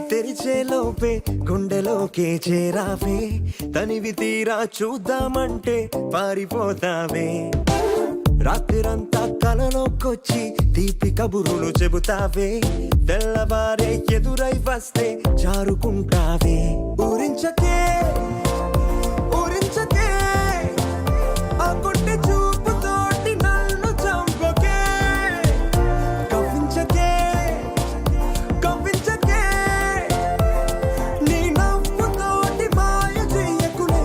తెరిచే లోపే గుండెలోకే చేరావే తనివి తీరా చూద్దామంటే పారిపోతావే రాత్రిరంతా కలలోకొచ్చి తీపి కబురులు చెబుతావే తెల్లవారే ఎదురై వస్తే జారుకుంటావే ఊరించకే ఊరించకే ఆ కొట్టి చూపుతోటి నన్ను చంపకే కవ్వించకే కవ్వించకే నీ నవ్వుతోటి మాయ చెయ్యకులే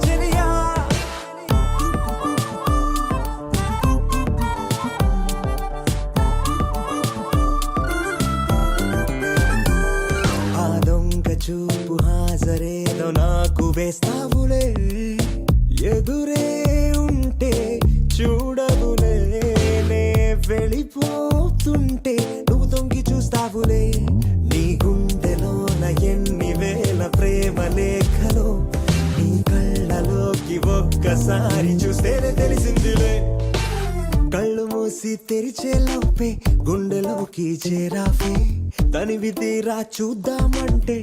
చెలియా ఆ దొంగ చూపు హాజరేదో నాకు వేస్తావులే ఎదురే ఉంటే చూడవులే నే వెళ్ళిపోతుంటే నువ్వు తొంగి చూస్తావులే నీ గుండెలోన ఎన్ని వేల ప్రేమ లేఖలో నీ కళ్ళలోకి ఒక్కసారి చూస్తేనే తెలిసిందిలే కళ్ళు మూసి తెరిచే లోపే గుండెలోకి చేరావే తనివి తీరా చూద్దామంటే